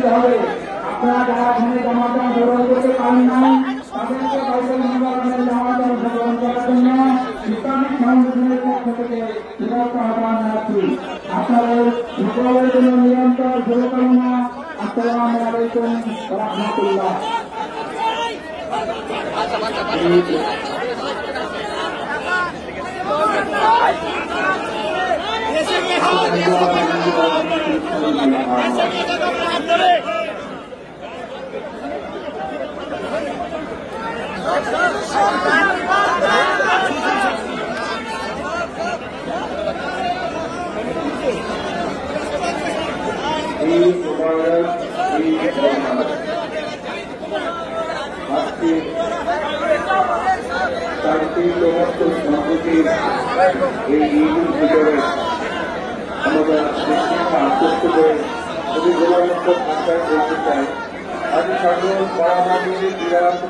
দিতে হবে। আপনারা যারা এখানে জামাতে অংশগ্রহণ করতে পারেন নাই তাদেরকে বাইতুল মুবারকের জামাতে অংশগ্রহণ করার জন্য ইসলামিক ফাউন্ডেশনের পক্ষ থেকে বিরত আহ্বান জানাচ্ছি। আপনাদের সকলের জন্য নিরন্তর শুভকামনা। আসসালামু আলাইকুম ওয়া রাহমাতুল্লাহ।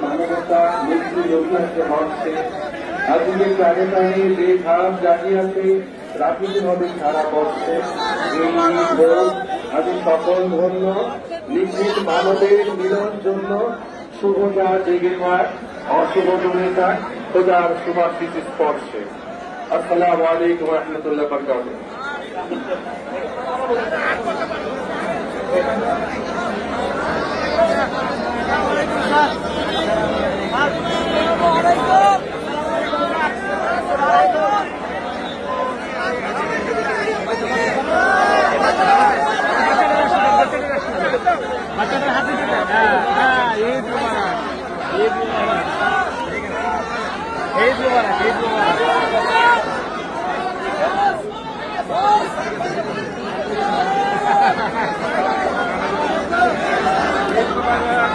মানবতা মৃত্যু রক্ষাতে হচ্ছে আধুনিক রাজধানী বেঘাম জানিয়াতে প্রাকৃতিকভাবে সারা পড়ছে। এই ভোগ আমি সকল ধন্য নিশ্চিত মানবের মিলন জন্য শুভতা জেগে পায় অশুভ জমে যাক খোদার শুভাশিস স্পর্শে। আসসালামু আলাইকুম ওয়া রাহমাতুল্লাহি ওয়া বারাকাতুহু। বাচ্চাদের হাতে দিতে ঈদ মুবারক, ঈদ মুবারক, ঈদ মুবারক, ঈদ মুবারক। ঈদ মুবারক।